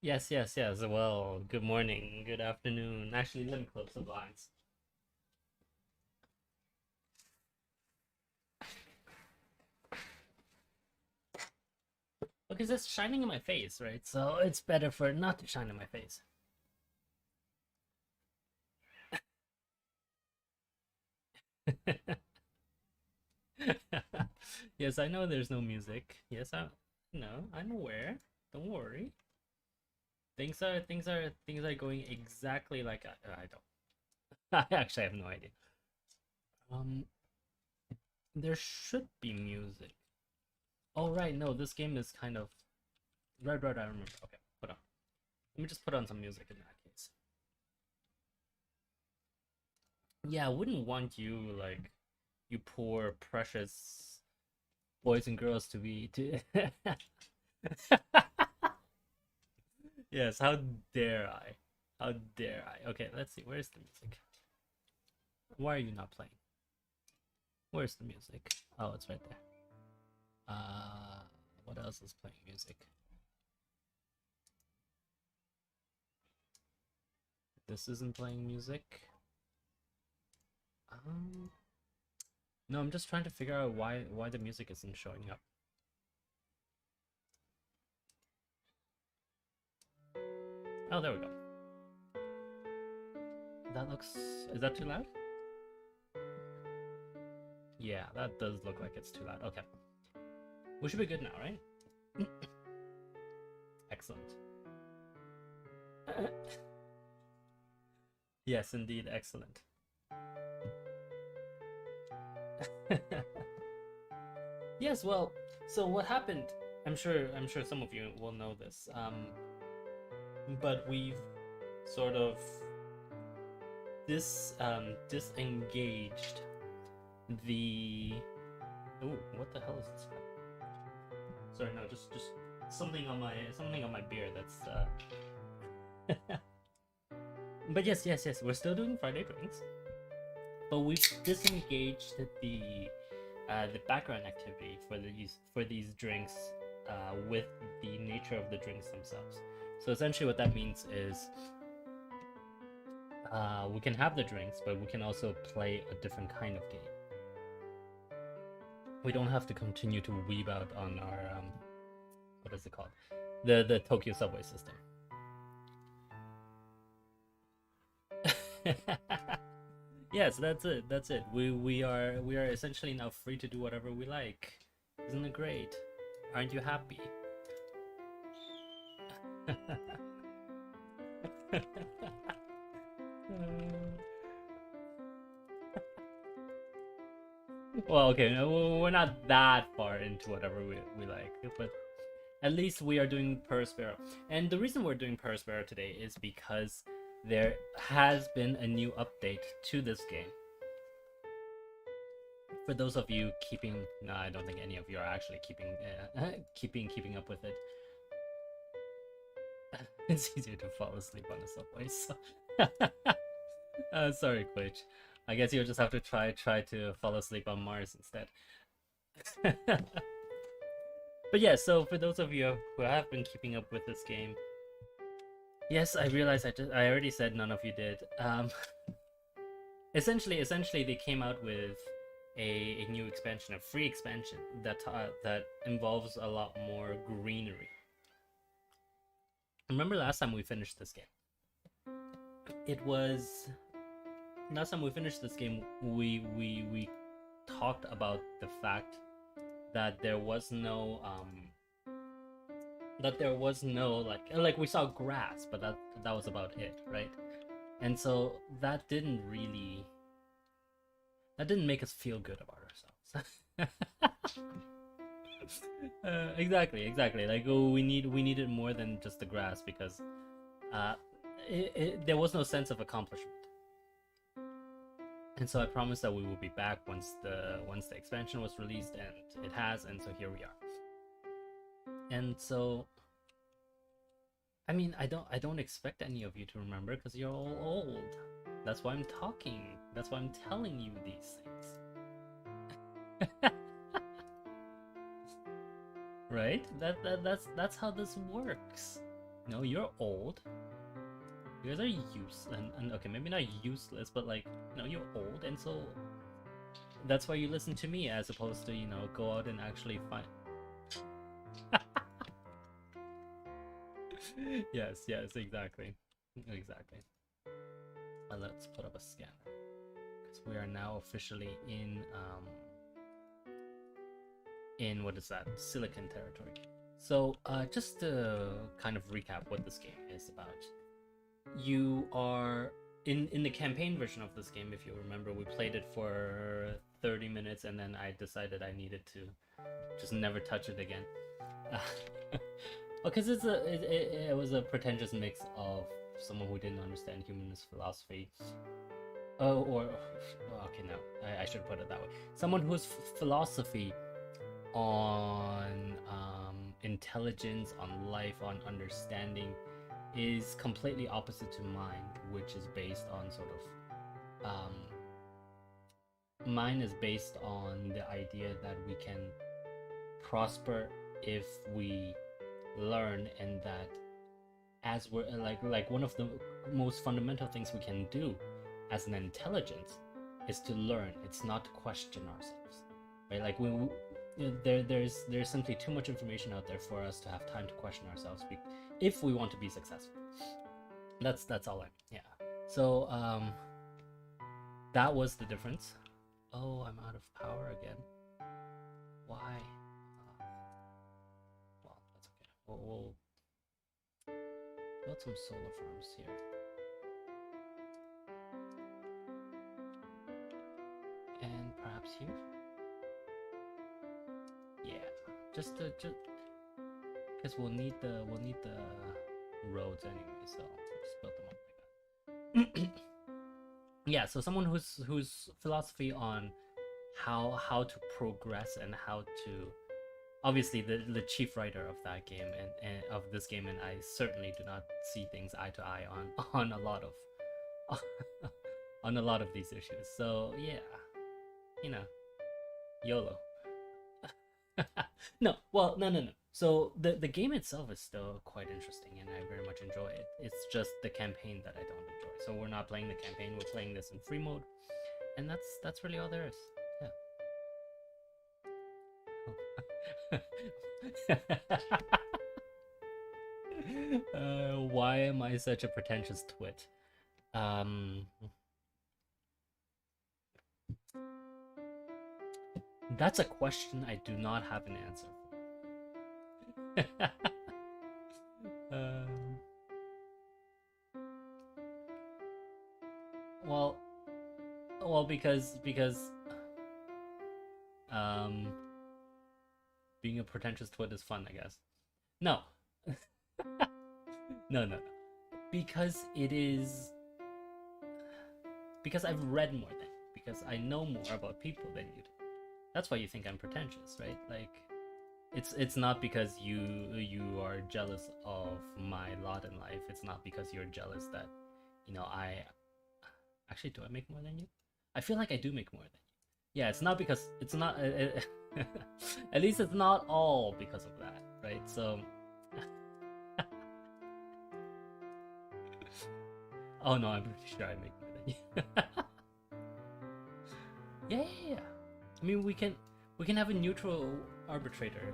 Yes, yes, yes. Well, good morning, good afternoon. Actually, let me close the blinds. Because it's shining in my face, right? So it's better for it not to shine in my face. Yes, I know there's no music. Yes, I'm aware. Don't worry. Things are going exactly like I don't. I actually have no idea. Um, there should be music. Oh right, no, this game is kind of right. I remember. Okay, put on. Let me just put on some music in that case. Yeah, I wouldn't want you like you poor precious boys and girls to be to Yes, how dare I? How dare I? Okay, let's see. Where's the music? Why are you not playing? Where's the music? Oh, it's right there. Uh what else is playing music? This isn't playing music. Um no, I'm just trying to figure out why the music isn't showing up. Oh, there we go. That looks Is that too loud? Yeah, that does look like it's too loud. Okay. We should be good now, right? Excellent. Yes, indeed, excellent. Yes, well, so what happened? I'm sure some of you will know this. But we've sort of disengaged the. Oh, what the hell is this? Sorry, no, just something on my beer. But yes, we're still doing Friday drinks, but we've disengaged the background activity for these drinks with the nature of the drinks themselves. So essentially, what that means is we can have the drinks, but we can also play a different kind of game. We don't have to continue to weeb out on our what is it called, the Tokyo subway system. Yes, that's it. That's it. We are essentially now free to do whatever we like. Isn't it great? Aren't you happy? Well, okay, no, we're not that far into whatever we like, but at least we are doing Perispera. And the reason we're doing Perispera today is because there has been a new update to this game. For those of you keeping, no, I don't think any of you are actually keeping up with it. It's easier to fall asleep on the subway. So, sorry, Glitch. I guess you'll just have to try to fall asleep on Mars instead. But yeah, so for those of you who have been keeping up with this game, yes, I realize I already said none of you did. Essentially, they came out with a new expansion, a free expansion that involves a lot more greenery. Remember last time we finished this game? It was last time we finished this game. We talked about the fact that there was no like we saw grass, but that was about it, right? And so that didn't make us feel good about ourselves. Exactly. Like, oh, we needed more than just the grass because uh, there was no sense of accomplishment. And so I promised that we will be back once the expansion was released, and it has, and so here we are. And so, I mean, I don't expect any of you to remember because you're all old. That's why I'm talking. That's why I'm telling you these things. right? That's how this works. No, you're old. You guys are useless, and okay, maybe not useless, but like, you're old, and so that's why you listen to me as opposed to, go out and actually find. Yes, exactly. Exactly. Let's put up a scanner. Because we are now officially in what is that? Silicon territory. So, just to kind of recap what this game is about. You are in the campaign version of this game, if you remember, we played it for 30 minutes and then I decided I needed to just never touch it again. Because it was a pretentious mix of someone who didn't understand humanist philosophy. Okay, no, I should put it that way. Someone whose philosophy on intelligence, on life, on understanding is completely opposite to mine, which is based on sort of mine is based on the idea that we can prosper if we learn, and that as we're like one of the most fundamental things we can do as an intelligence is to learn. It's not to question ourselves, right? Like there's simply too much information out there for us to have time to question ourselves if we want to be successful. That's all yeah. So that was the difference. Oh, I'm out of power again. Why? Well, that's okay. We'll build some solar farms here. And perhaps here? Yeah. Just because we'll need the roads anyway, so we'll just build them up like that. Yeah, so someone whose philosophy on how to progress and how to, obviously the chief writer of that game and of this game, and I certainly do not see things eye to eye on a lot of on a lot of these issues. So yeah, YOLO. No. So the game itself is still quite interesting, and I very much enjoy it. It's just the campaign that I don't enjoy. So we're not playing the campaign. We're playing this in free mode, and that's really all there is. Yeah. Why am I such a pretentious twit? That's a question I do not have an answer for. Well, because being a pretentious twit is fun, I guess. No. No. Because it is. Because I've read more than you. Because I know more about people than you do. That's why you think I'm pretentious, right? Like, it's not because you are jealous of my lot in life. It's not because you're jealous that, I actually, do I make more than you? I feel like I do make more than you. Yeah, it's not because it's not. At least it's not all because of that, right? So. Oh no, I'm pretty sure I make more than you. Yeah. I mean, we can have a neutral arbitrator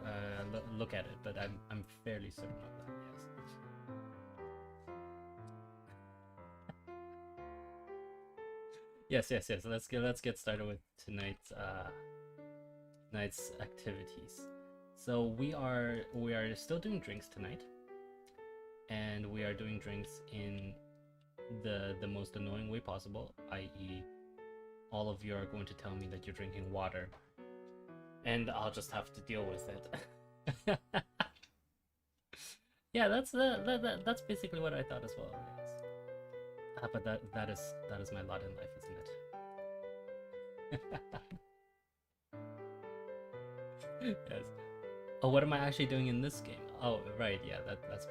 look at it, but I'm fairly certain of that. Yes. Let's get started with tonight's activities. So we are still doing drinks tonight, and we are doing drinks in the most annoying way possible, i.e., all of you are going to tell me that you're drinking water, and I'll just have to deal with it. Yeah, that's basically what I thought as well. Yes. But that is my lot in life, isn't it? Yes. Oh, what am I actually doing in this game? Oh, right. Yeah, that's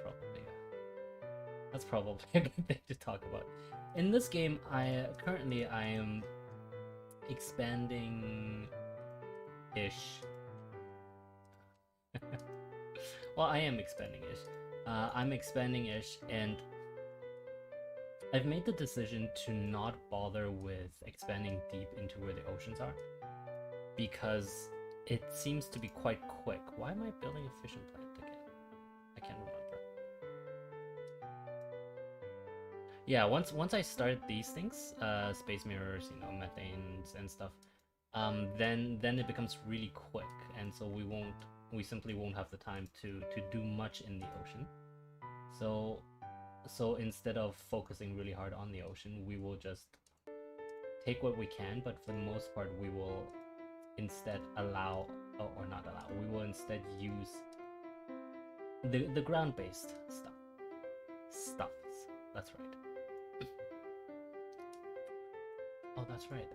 probably a good thing to talk about. In this game, I am expanding ish. Well, I am expanding ish. I'm expanding ish, and I've made the decision to not bother with expanding deep into where the oceans are, because it seems to be quite quick. Why am I building a fission plant again? I can't remember. Yeah, once I start these things, space mirrors, you know, methanes and stuff, then it becomes really quick, and so we simply won't have the time to do much in the ocean. So instead of focusing really hard on the ocean, we will just take what we can, but for the most part, we will instead allow, or not allow, we will instead use the ground-based stuffs. That's right. Oh, that's right.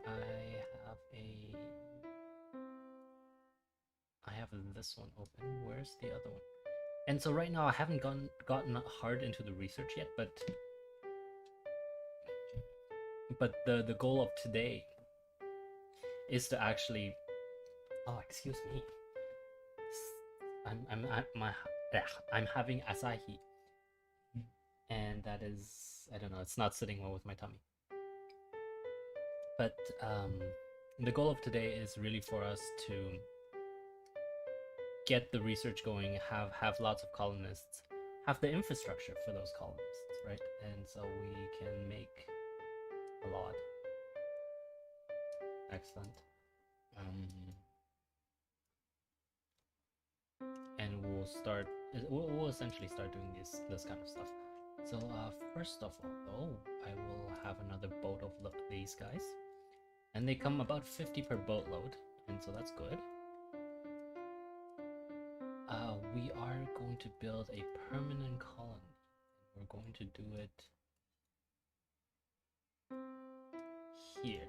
I have this one open. Where's the other one? And so right now I haven't gotten hard into the research yet, but the goal of today is to actually. Oh, excuse me. I'm having Asahi, and that is, I don't know. It's not sitting well with my tummy. But the goal of today is really for us to get the research going, have lots of colonists, have the infrastructure for those colonists, right? And so we can make a lot. Excellent. And we'll essentially start doing this kind of stuff. So first of all, though, I will have another boat of these guys, and they come about 50 per boatload, and so that's good. We are going to build a permanent colony. We're going to do it here.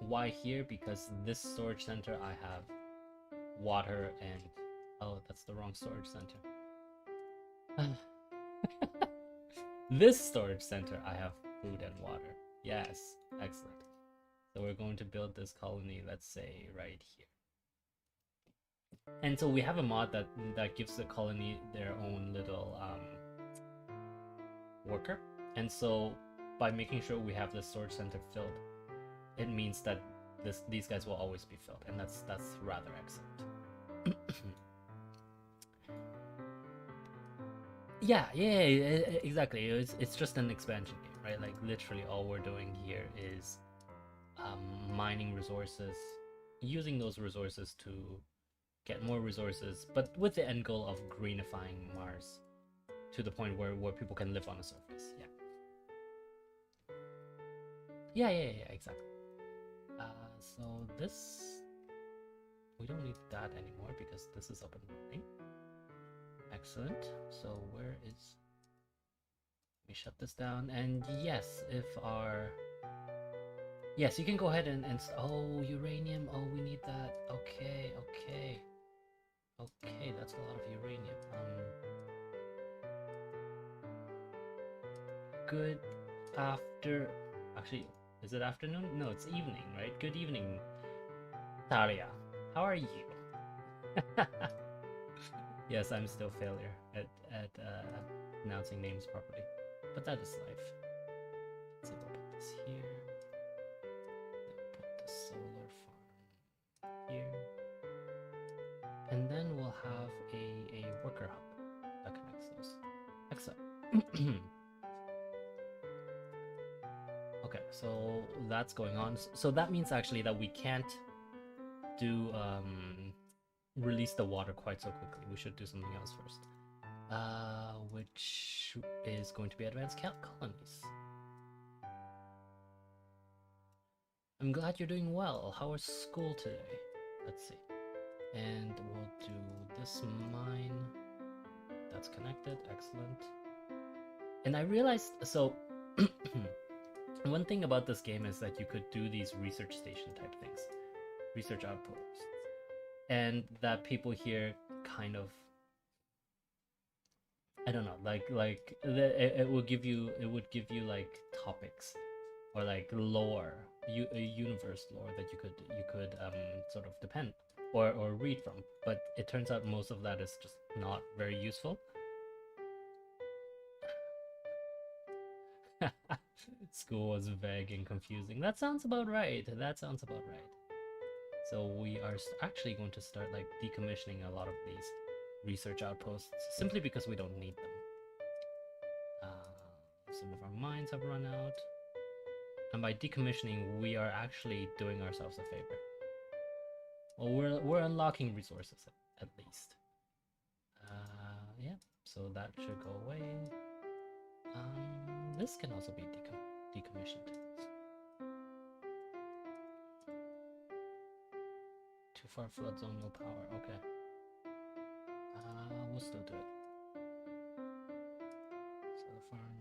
Why here? Because this storage center I have water and... Oh, that's the wrong storage center. This storage center I have food and water. Yes, excellent. So we're going to build this colony, let's say, right here. And so we have a mod that gives the colony their own little worker. And so by making sure we have the storage center filled, it means that these guys will always be filled, and that's rather excellent. Yeah, exactly. It's just an expansion game, right? Like literally all we're doing here is mining resources, using those resources to get more resources, but with the end goal of greenifying Mars to the point where people can live on the surface. Yeah, exactly. So this, we don't need that anymore because this is up and running. Excellent. So where is... Let me shut this down. And yes, if our... Yes, you can go ahead and oh, uranium. Oh, we need that. Okay, that's a lot of uranium. Good after... Actually, is it afternoon? No, it's evening, right? Good evening, Talia. How are you? Yes, I'm still a failure at announcing names properly, but that is life. So we'll put this here. Then put the solar farm here, and then we'll have a worker hub that connects those. Excellent. Okay, so that's going on. So that means actually that we can't do release the water quite so quickly. We should do something else first, which is going to be advanced colonies. I'm glad you're doing well. How was school today? Let's see. And we'll do this mine. That's connected. Excellent. And I realized, so one thing about this game is that you could do these research station type things, research outposts, and that people here kind of, I don't know, it would give you like topics or like lore, universe lore that you could sort of depend or read from. But it turns out most of that is just not very useful. School was vague and confusing. That sounds about right. That sounds about right. So we are actually going to start like decommissioning a lot of these research outposts simply because we don't need them. Some of our mines have run out. And by decommissioning, we are actually doing ourselves a favor. Well, we're unlocking resources at least. Yeah, so that should go away. This can also be decommissioned. Too far flood zone, no power. Okay. We'll still do it. Solar farm.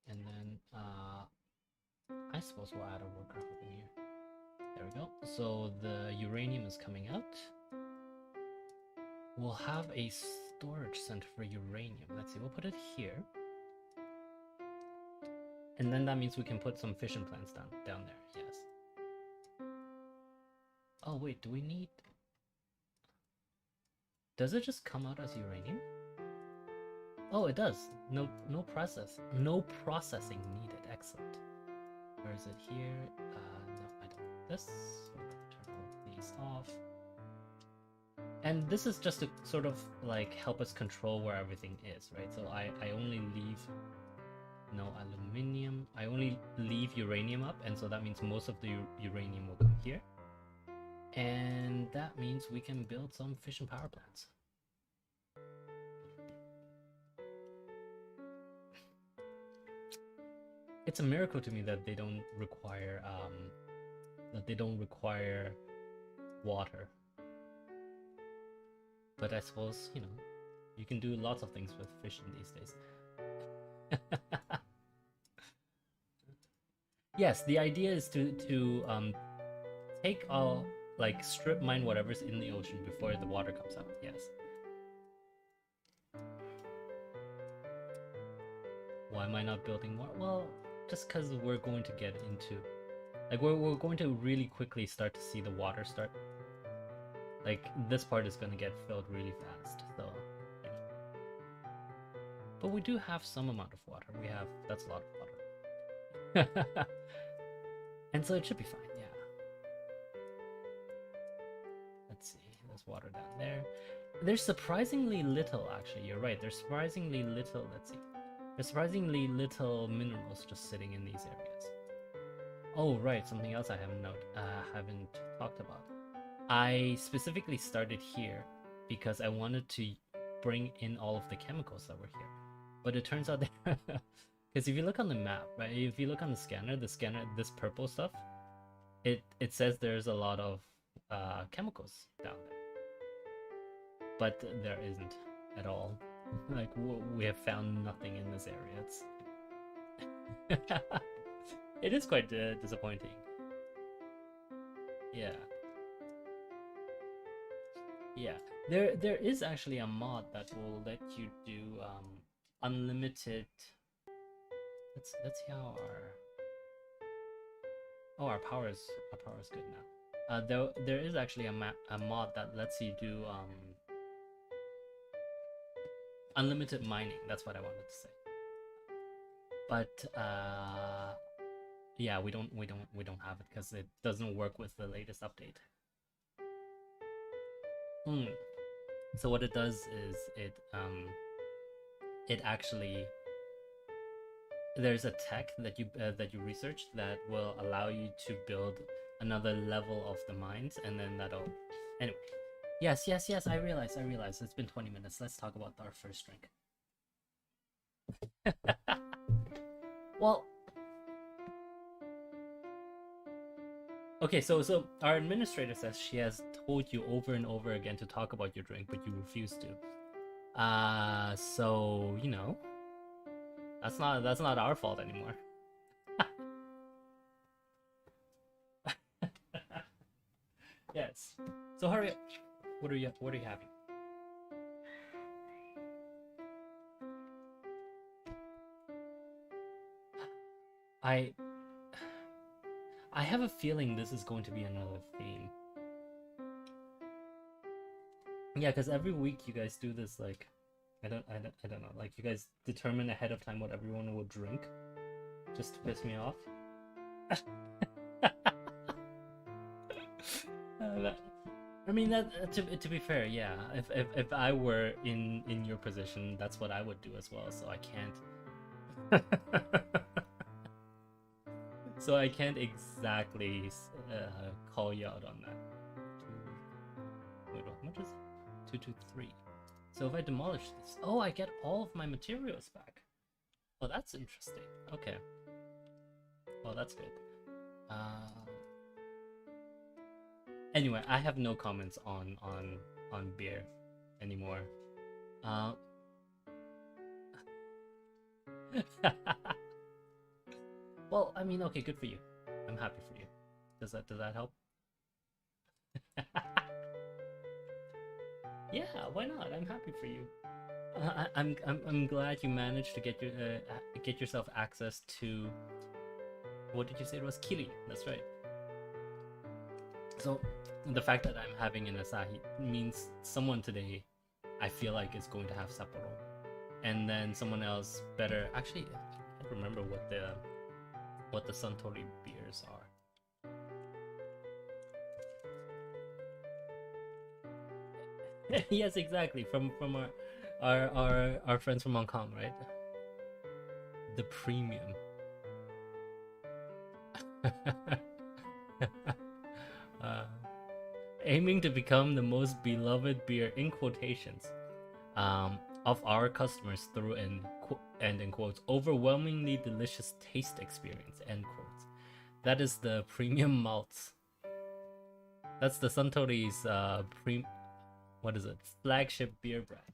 And then, I suppose we'll add a worker hub in here. There we go. So the uranium is coming out. We'll have a storage center for uranium. Let's see, we'll put it here. And then that means we can put some fission plants down there, yes. Oh wait, do we need... Does it just come out as uranium? Oh, it does. No processing needed. Excellent. Where is it here? No, I don't want this. So turn all of these off. And this is just to sort of like help us control where everything is, right? So I only leave no aluminium. I only leave uranium up, and so that means most of the uranium will come here. And that means we can build some fission power plants. It's a miracle to me that they don't require water. But I suppose, you know, you can do lots of things with fission these days. Yes, the idea is to take all, like, strip mine whatever's in the ocean before the water comes out. Yes. Why am I not building more? Well, just because we're going to get into, like, we're going to really quickly start to see the water start. Like, this part is going to get filled really fast, so, you know. But we do have some amount of water. That's a lot of water. And so it should be fine, yeah. Let's see, there's water down there. There's surprisingly little, actually, you're right. There's surprisingly little, let's see. There's surprisingly little minerals just sitting in these areas. Oh, right, something else I haven't talked about. I specifically started here because I wanted to bring in all of the chemicals that were here. But it turns out that, because if you look on the map, right, if you look on the scanner, this purple stuff, it says there's a lot of chemicals down there. But there isn't at all. Like, we have found nothing in this area. It is quite disappointing. Yeah. Yeah. There is actually a mod that will let you do unlimited. Let's see how our power is good now. There is actually a mod that lets you do unlimited mining. That's what I wanted to say. But yeah, we don't have it because it doesn't work with the latest update. So what it does is it actually, there's a tech that you research that will allow you to build another level of the mines, and then that'll, anyway. Yes, I realize it's been 20 minutes. Let's talk about our first drink. Well, okay, so our administrator says she has told you over and over again to talk about your drink, but you refuse to. So, you know, that's not our fault anymore. Yes. So hurry up. What are you having? I have a feeling this is going to be another theme. Yeah, because every week you guys do this, like, I don't know, like you guys determine ahead of time what everyone will drink, just to piss me off. I mean, that to be fair, yeah. If I were in your position, that's what I would do as well. So I can't. So I can't exactly call you out on that. Wait, how much is it? 223. So if I demolish this, oh, I get all of my materials back. Oh, that's interesting. Okay. Well, that's good. Anyway, I have no comments on beer anymore. Well, I mean, okay, good for you. I'm happy for you. Does that help? Yeah, why not? I'm happy for you. I'm glad you managed to get yourself access to, what did you say it was? Kiri. That's right. So the fact that I'm having an Asahi means someone today, I feel like, is going to have Sapporo, and then someone else better. Actually, I can't remember what the Suntory beers are. Yes, exactly. From our friends from Hong Kong, right? The premium. Aiming to become the most beloved beer, in quotations, of our customers through and in quotes, overwhelmingly delicious taste experience, end quotes. That is the premium malts. That's the Suntory's what is it? Flagship beer brand.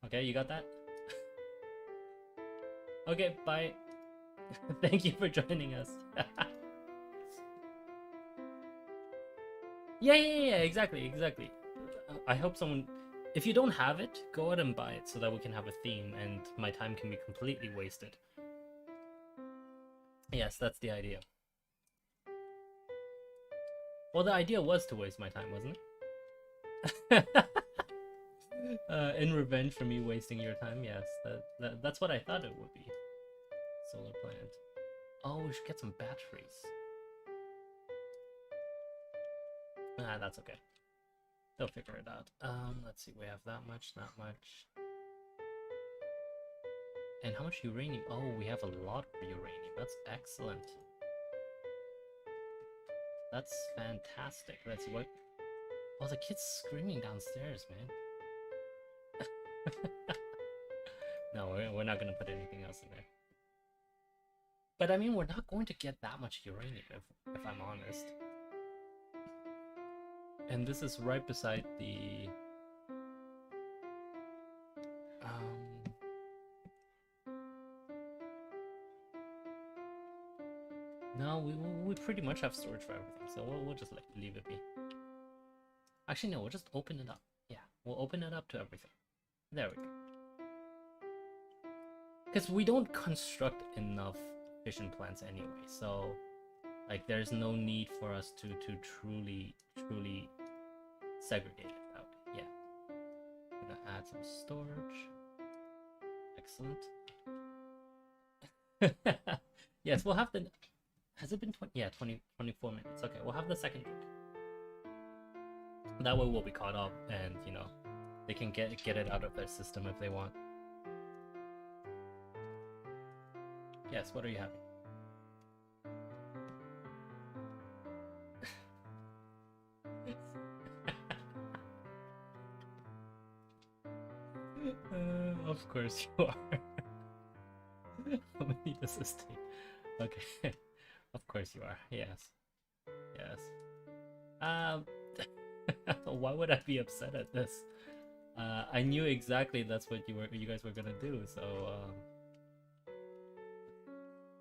Okay, you got that? Okay, bye. Thank you for joining us. Yeah, exactly. I hope someone, if you don't have it, go out and buy it so that we can have a theme and my time can be completely wasted. Yes, that's the idea. Well, the idea was to waste my time, wasn't it? In revenge for me wasting your time, yes. That's what I thought it would be. Solar plant. Oh, we should get some batteries. Ah, that's okay. They'll figure it out. Let's see, we have that much. And how much uranium? Oh, we have a lot of uranium. That's excellent. That's fantastic. Let's see what... Oh, the kid's screaming downstairs, man. No, we're not gonna put anything else in there. But I mean, we're not going to get that much uranium, if I'm honest. And this is right beside the... No, we pretty much have storage for everything, so we'll just leave it be. Actually, no, we'll just open it up. Yeah, we'll open it up to everything. There we go. Because we don't construct enough fission plants anyway, so like there's no need for us to truly segregate it out. Yeah. I'm gonna add some storage. Excellent. Yes, we'll have the... Has it been 20? Yeah, 24 minutes. Okay, we'll have the second drink. That way we'll be caught up and, you know, they can get it out of their system if they want. Yes, what are you having? Of course you are. How many does this take? Okay. Of course you are. Yes. Why would I be upset at this? I knew exactly that's what you guys were gonna do, so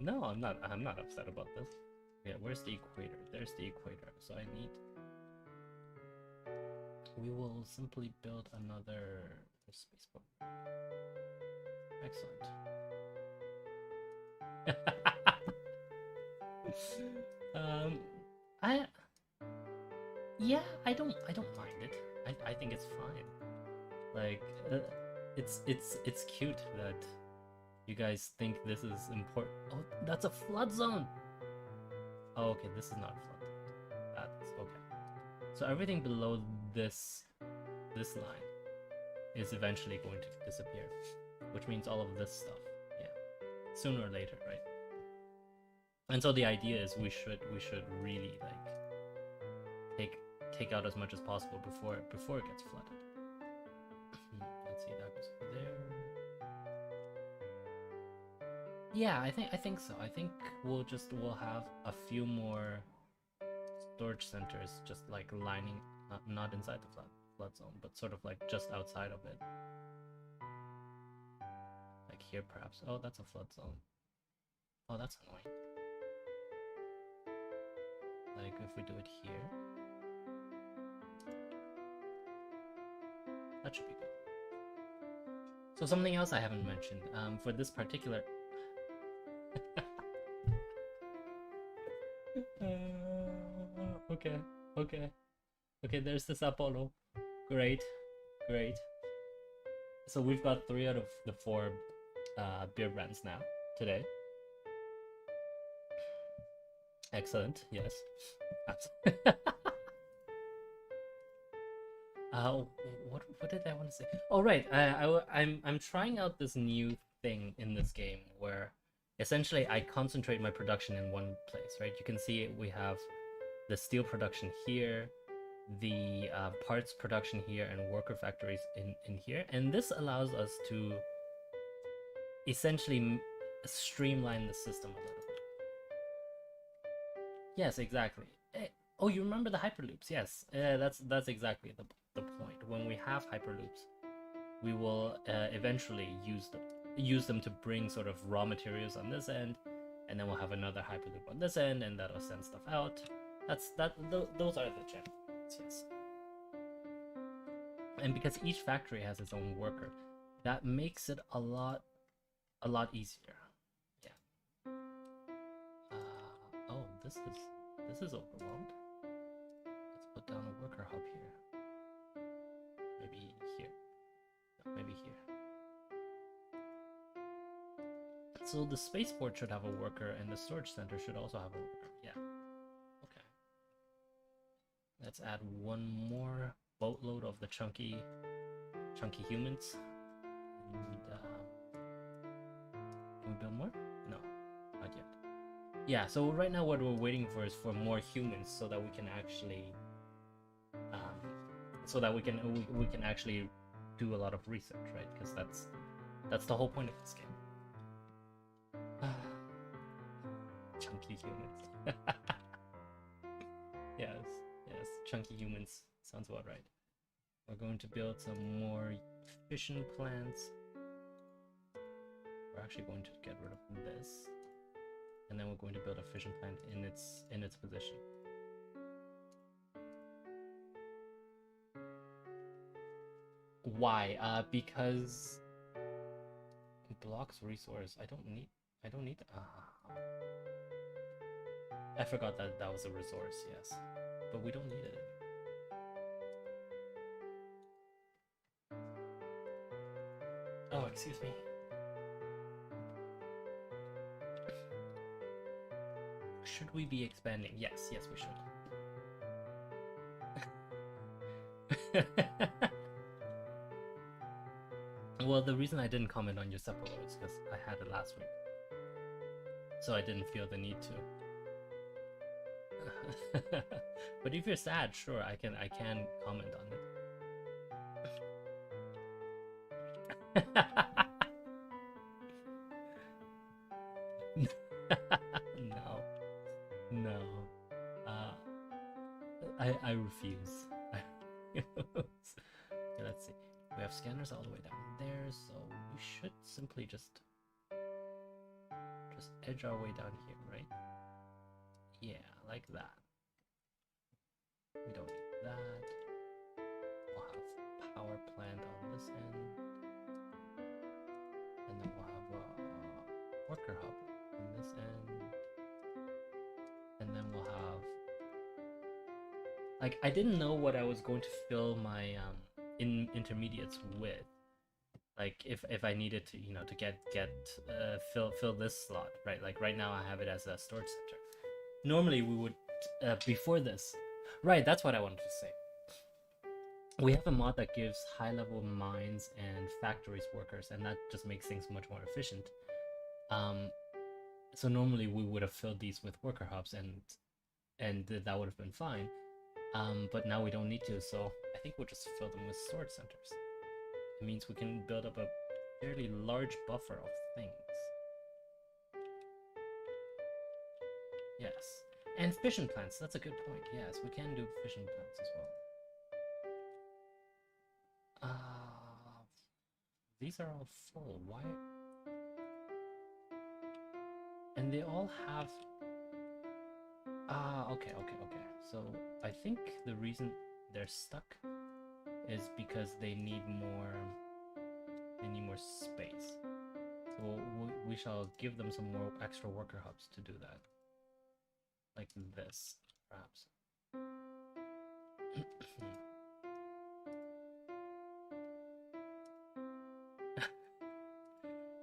no, I'm not upset about this. Yeah, where's the equator? There's the equator. So I need... We will simply build another spaceport. Excellent. Um, I yeah, I don't mind it. I think it's fine. Like, it's cute that you guys think this is important. Oh, that's a flood zone. Oh, okay, this is not flood. That's okay. So everything below this line is eventually going to disappear, which means all of this stuff, yeah, sooner or later, right? And so the idea is we should really like take out as much as possible before it gets flooded. Let's see, that goes over there. Yeah, I think so. I think we'll have a few more storage centers just like lining, not inside the flood zone, but sort of like just outside of it. Like here perhaps. Oh, that's a flood zone. Oh, that's annoying. Like if we do it here, that should be good. So something else I haven't mentioned, for this particular okay, okay, there's this Apollo. Great. So we've got 3 out of the 4 beer brands now today. Excellent, yes. What did I want to say? Oh right, I'm trying out this new thing in this game where essentially I concentrate my production in one place, right? You can see we have the steel production here, the parts production here, and worker factories in here, and this allows us to essentially streamline the system a little bit. Yes, exactly. Oh, you remember the hyperloops? Yes, that's exactly the point. When we have hyperloops, we will eventually use them to bring sort of raw materials on this end, and then we'll have another hyperloop on this end, and that'll send stuff out. Those are the general points, yes. And because each factory has its own worker, that makes it a lot easier. Yeah. Oh, this is overwhelmed. Let's put down a worker hub here. Maybe here. No, maybe here. So the spaceport should have a worker, and the storage center should also have a worker. Yeah. Okay. Let's add one more boatload of the chunky humans. And, can we build more? No, not yet. Yeah, so right now what we're waiting for is for more humans so that we can actually we can actually do a lot of research, right? Because that's the whole point of this game. Chunky humans. yes, chunky humans sounds about right. We're going to build some more fission plants. We're actually going to get rid of this, and then we're going to build a fission plant in its position. Why? Because it blocks resource. I don't need. I forgot that was a resource. Yes, but we don't need it. Oh, excuse me. Should we be expanding? Yes, we should. Well, the reason I didn't comment on your Sapporo is because I had it last week, so I didn't feel the need to. But if you're sad, sure, I can comment on it. No. I refuse. Okay, let's see. We have scanners all the way down there, so we should simply just edge our way down here, right? Yeah, like that. We don't need that. We'll have power plant on this end, and then we'll have a worker hub on this end, and then we'll Like, I didn't know what I was going to fill my intermediates with. Like, if I needed to, you know, to get fill this slot, right? Like right now I have it as a storage center. Normally we would before this, right? That's what I wanted to say. We have a mod that gives high-level mines and factories workers, and that just makes things much more efficient. So normally we would have filled these with worker hubs, and that would have been fine. But now we don't need to, so I think we'll just fill them with storage centers. It means we can build up a fairly large buffer of things. Yes. And fission plants, that's a good point. Yes, we can do fission plants as well. These are all full. Why? And they all have... okay. So I think the reason they're stuck is because they need more space. So we shall give them some more extra worker hubs to do that. Like this, perhaps.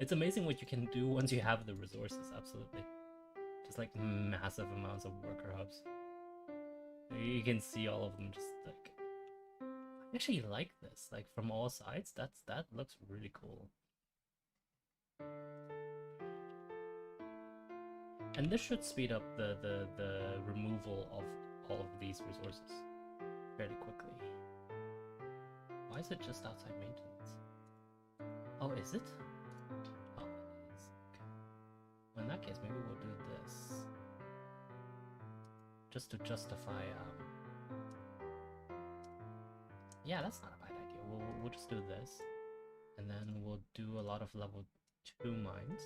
It's amazing what you can do once you have the resources, absolutely. Just like massive amounts of worker hubs. You can see all of them just like... I actually like this, like from all sides. That looks really cool. And this should speed up the removal of all of these resources fairly quickly. Why is it just outside maintenance? Oh, is it? Oh, it is. Okay. Well, in that case, maybe we'll do this. Just to justify... Yeah, that's not a bad idea. We'll just do this. And then we'll do a lot of level 2 mines.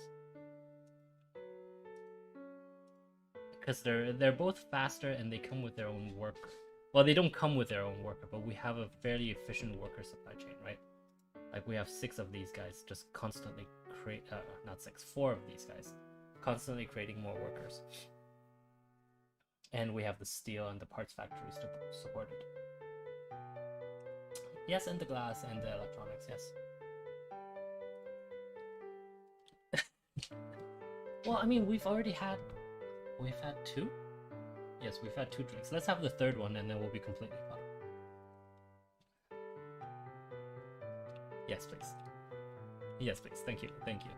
Because they're both faster and they come with their own worker. Well, they don't come with their own worker, but we have a fairly efficient worker supply chain, right? Like we have 6 of these guys just constantly create... not 6, 4 of these guys. Constantly creating more workers. And we have the steel and the parts factories to support it. Yes, and the glass and the electronics, yes. Well, I mean, we've had 2? Yes, we've had 2 drinks. Let's have the third one and then we'll be completely caught up. Yes, please. Yes, please. Thank you. Thank you.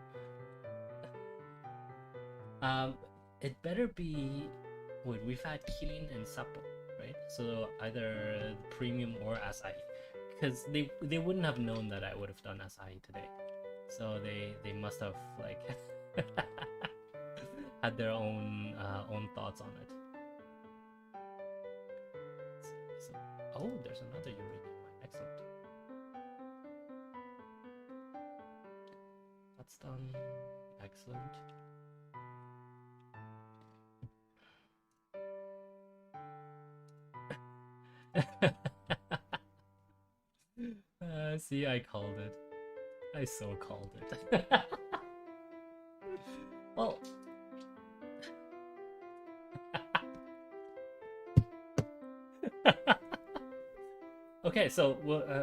It better be... Wait, we've had Kilin and Sapo, right? So either premium or Asahi. Because they wouldn't have known that I would have done Asahi today. So they must have, like... had their own thoughts on it. So, oh, there's another uranium mine. Excellent. That's done. Excellent. See, I called it. I so called it. Well... Okay, so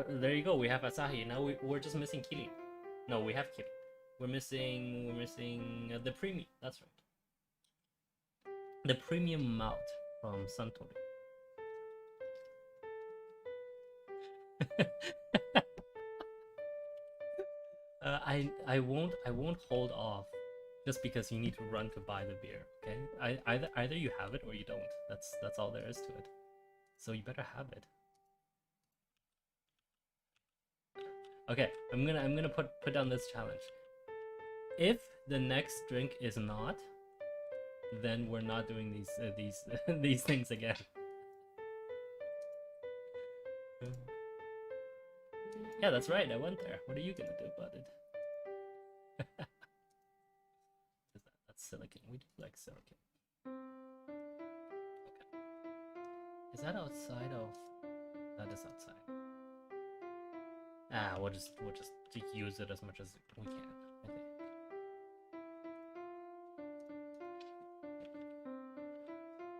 there you go. We have Asahi. Now we're just missing Kilin. No, we have Kilin. We're missing the premium. That's right. The premium malt from Suntory. I won't hold off just because you need to run to buy the beer. Okay, either you have it or you don't. That's all there is to it. So you better have it. Okay, I'm gonna put down this challenge. If the next drink is not, then we're not doing these these things again. Yeah, that's right. I went there. What are you gonna do about it? That's silicon. We do like silicon. Okay. Is that outside of? That is outside. We'll just use it as much as we can, I think.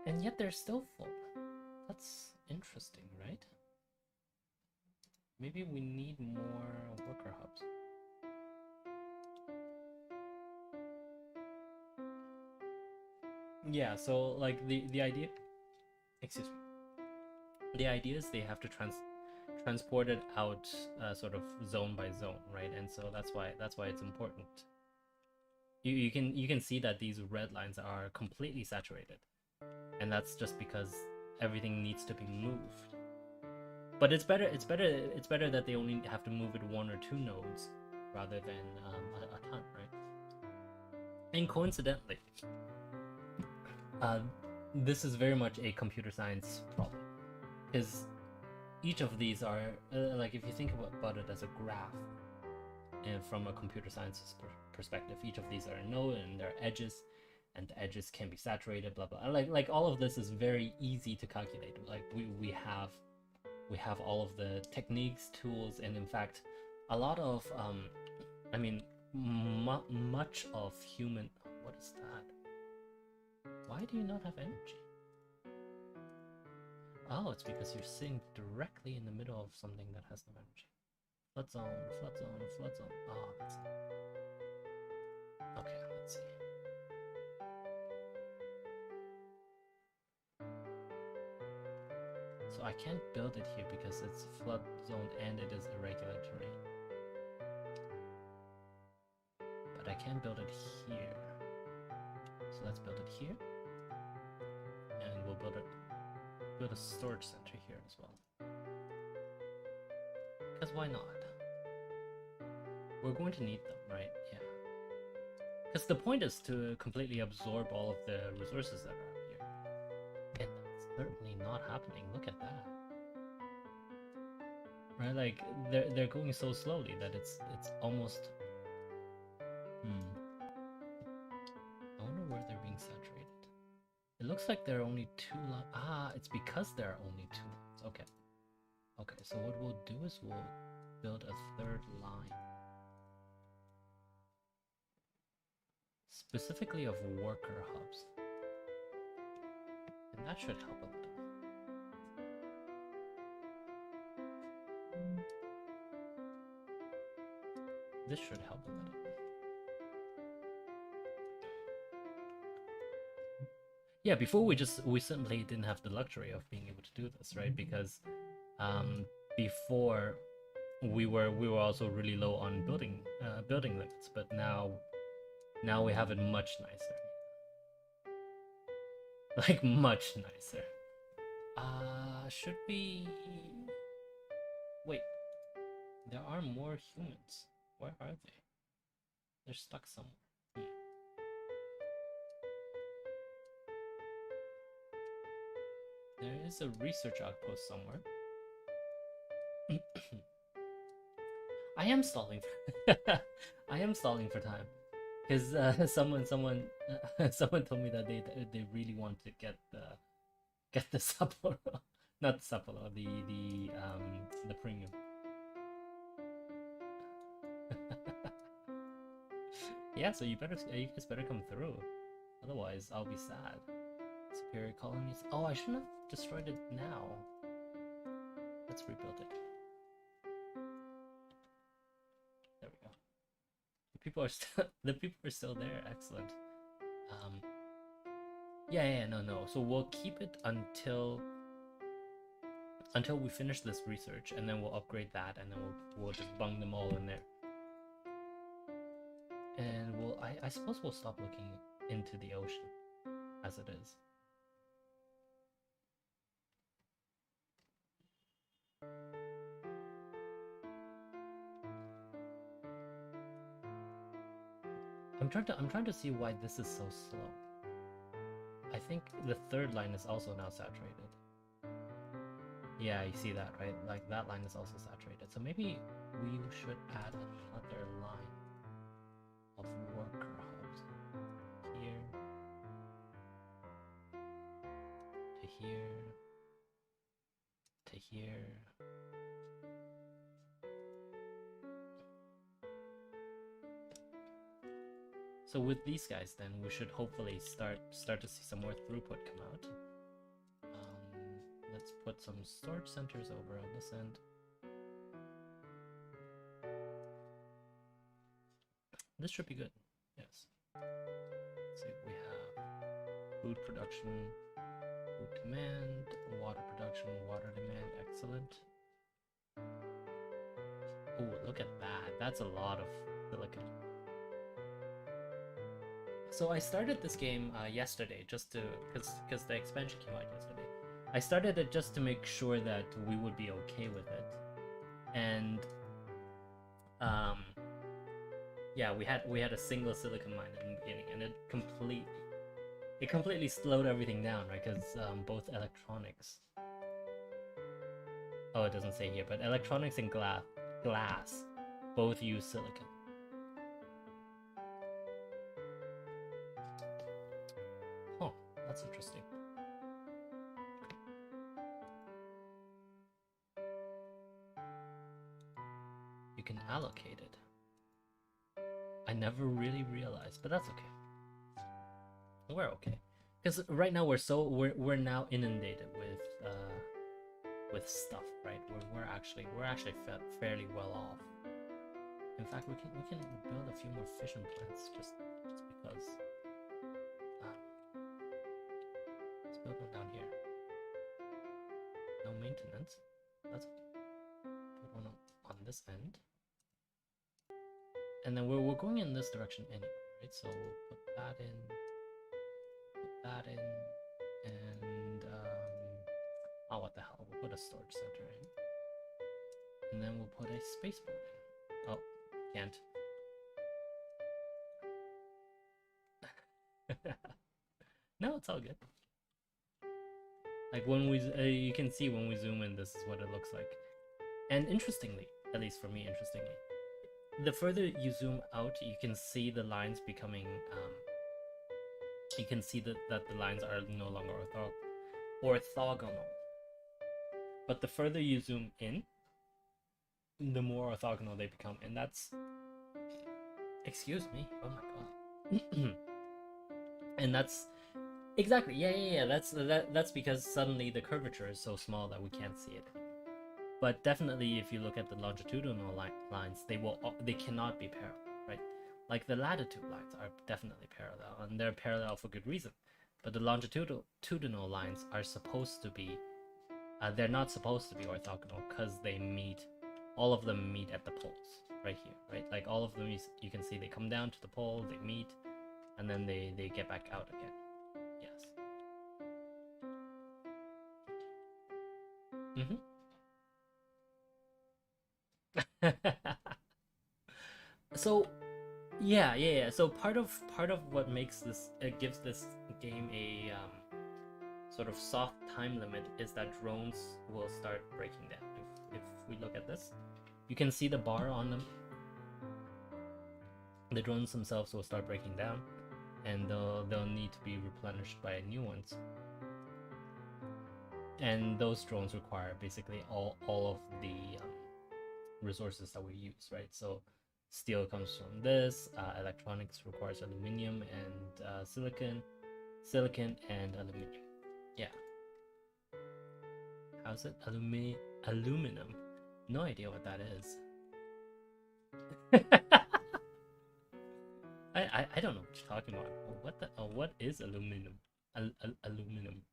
And yet they're still full. That's interesting, right? Maybe we need more worker hubs. Yeah, so like the idea, excuse me, the idea is they have to transport it out sort of zone by zone, right? And so that's why it's important. You can see that these red lines are completely saturated, and that's just because everything needs to be moved. But it's better that they only have to move it 1 or 2 nodes rather than a ton, right? And coincidentally, this is very much a computer science problem, because each of these are like, if you think about it as a graph, and from a computer science perspective, each of these are a node and there are edges, and the edges can be saturated, blah blah. Like all of this is very easy to calculate. Like we have all of the techniques, tools, and in fact, a lot of I mean, much of human. What is that? Why do you not have energy? Oh, it's because you're sitting directly in the middle of something that has no energy. Flood zone, flood zone, flood zone. Oh, that's it. Okay, let's see. So I can't build it here because it's flood zone and it is irregular terrain. But I can build it here. So let's build it here. And we'll build a storage center here as well. Because why not? We're going to need them, right? Yeah. Because the point is to completely absorb all of the resources that are out here. And that's certainly not happening. Look at that. Right, like they're going so slowly that it's almost. I wonder where they're being saturated. It looks like there are only 2 lines. Ah, it's because there are only 2 lines. Okay. Okay, so what we'll do is we'll build a 3rd line. Specifically of worker hubs. And that should help a little. This should help a little. Yeah, before we simply didn't have the luxury of being able to do this, right? Because before we were also really low on building limits, but now we have it much nicer. Like much nicer. Should we wait? There are more humans. Where are they? They're stuck somewhere. There is a research outpost somewhere. I am stalling for time, because someone told me that they really want to get the Sapporo, not the Sapporo, the premium. Yeah, so you guys better come through, otherwise I'll be sad. Superior colonies. Oh, I shouldn't have destroyed it now. Let's rebuild it. There we go. The people are still there. Excellent. Yeah, no. So we'll keep it until we finish this research, and then we'll upgrade that, and then we'll just bung them all in there. And I suppose we'll stop looking into the ocean as it is. I'm trying to see why this is so slow. I think the 3rd line is also now saturated. Yeah, you see that, right? Like that line is also saturated. So maybe we should add another line of worker hubs here to here to here. So with these guys, then we should hopefully start to see some more throughput come out. Let's put put some storage centers over on this end. This should be good. Yes. Let's see, we have food production, food demand, water production, water demand. Excellent. Oh, look at that. That's a lot of silicon. So I started this game yesterday, just to because the expansion came out yesterday. I started it just to make sure that we would be okay with it, and yeah, we had a single silicon mine in the beginning, and it completely slowed everything down, right? Because both electronics. Oh, it doesn't say here, but electronics and glass both use silicon. Huh, that's interesting. You can allocate it. I never really realized, but that's okay. We're okay, because right now we're now inundated with stuff, right? We're actually fairly well off. In fact, we can build a few more fission plants just because. Let's build one down here. No maintenance. Let's put one on this end. And then we're going in this direction anyway, right? So we'll put that in, and oh, what the hell? We'll put a storage center in, and then we'll put a spaceport in. Oh, can't. No, it's all good. Like when we, you can see when we zoom in, this is what it looks like. And interestingly, at least for me, the further you zoom out, you can see the lines becoming, you can see that the lines are no longer orthogonal. But the further you zoom in, the more orthogonal they become. And that's, excuse me, oh my god. And that's, exactly, yeah, that's because suddenly the curvature is so small that we can't see it. But definitely, if you look at the longitudinal lines, they cannot be parallel, right? Like the latitude lines are definitely parallel, and they're parallel for good reason. But the longitudinal lines are supposed to be, they're not supposed to be orthogonal because all of them meet at the poles, right here, right? Like all of them, you can see they come down to the pole, they meet, and then they get back out again. Yes. So yeah. So part of what makes this, gives this game a sort of soft time limit is that drones will start breaking down. If we look at this, you can see the bar on them. The drones themselves will start breaking down, and they'll need to be replenished by new ones. And those drones require basically all of the resources that we use, right? So steel comes from this, electronics requires aluminum and silicon and aluminum. Yeah. How's it? Aluminum? No idea what that is. I don't know what you're talking about. What is aluminum? Aluminum.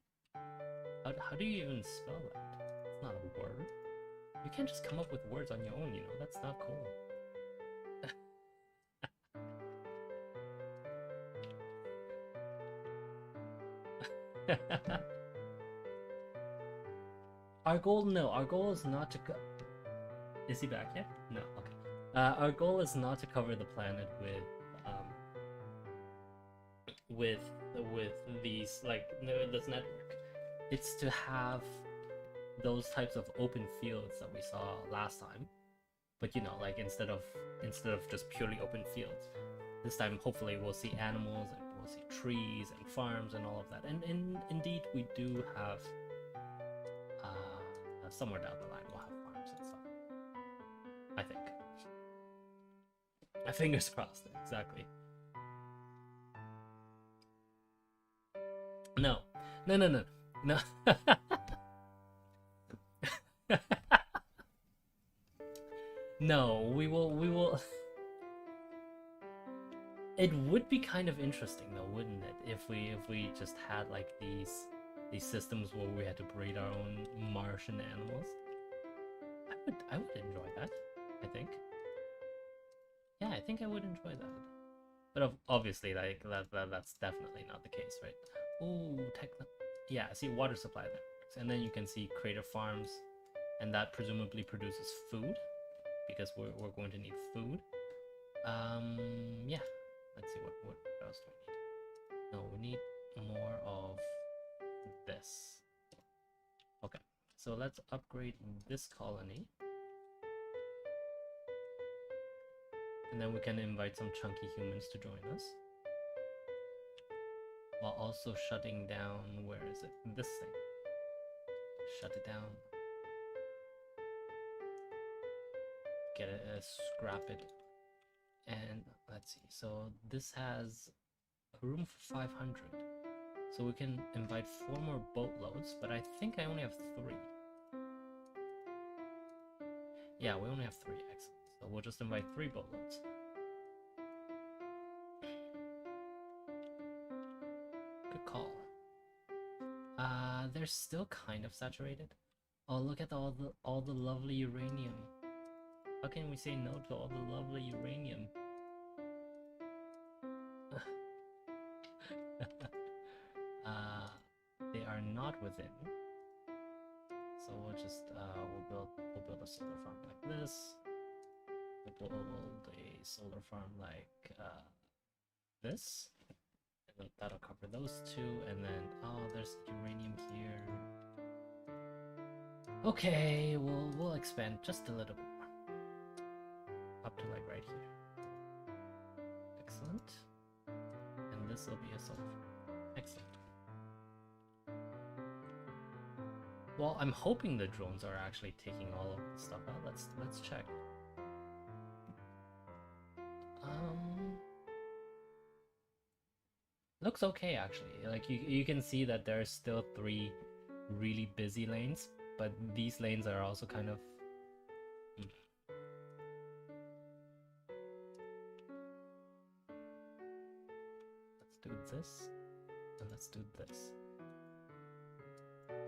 How do you even spell that? It's not a word. You can't just come up with words on your own, you know? That's not cool. Our goal is not to is he back yet? No, okay. Our goal is not to cover the planet with these, like, this network. It's to have those types of open fields that we saw last time, but you know, like instead of just purely open fields, this time hopefully we'll see animals and we'll see trees and farms and all of that. And indeed we do have somewhere down the line we'll have farms and stuff, I think. Fingers crossed. Exactly. No. No, we will. It would be kind of interesting though, wouldn't it? If we just had like these systems where we had to breed our own Martian animals. I would enjoy that, I think. Yeah, I think I would enjoy that. But obviously, like that's definitely not the case, right? Ooh, yeah, I see water supply there. And then you can see crater farms, and that presumably produces food, because we're going to need food. Yeah. Let's see what else do we need? No, we need more of this. Okay, so let's upgrade this colony. And then we can invite some chunky humans to join us. While also shutting down, where is it? This thing. Shut it down. Get it, scrap it. And let's see, so this has room for 500. So we can invite 4 more boatloads, but I think I only have 3. Yeah, we only have 3, excellent. So we'll just invite 3 boatloads. Good call. They're still kind of saturated. Oh, look at all the lovely uranium. How can we say no to all the lovely uranium? They are not within. So we'll just we'll build a solar farm like this. We'll build a solar farm like this. And that'll cover those 2, and then oh, there's uranium here. Okay, we'll expand just a little bit more. Up to like right here. Excellent. And this will be a solar farm. Excellent. Well, I'm hoping the drones are actually taking all of the stuff out. Let's check. Looks okay actually. Like you can see that there's still 3 really busy lanes, but these lanes are also kind of Let's do this, and let's do this.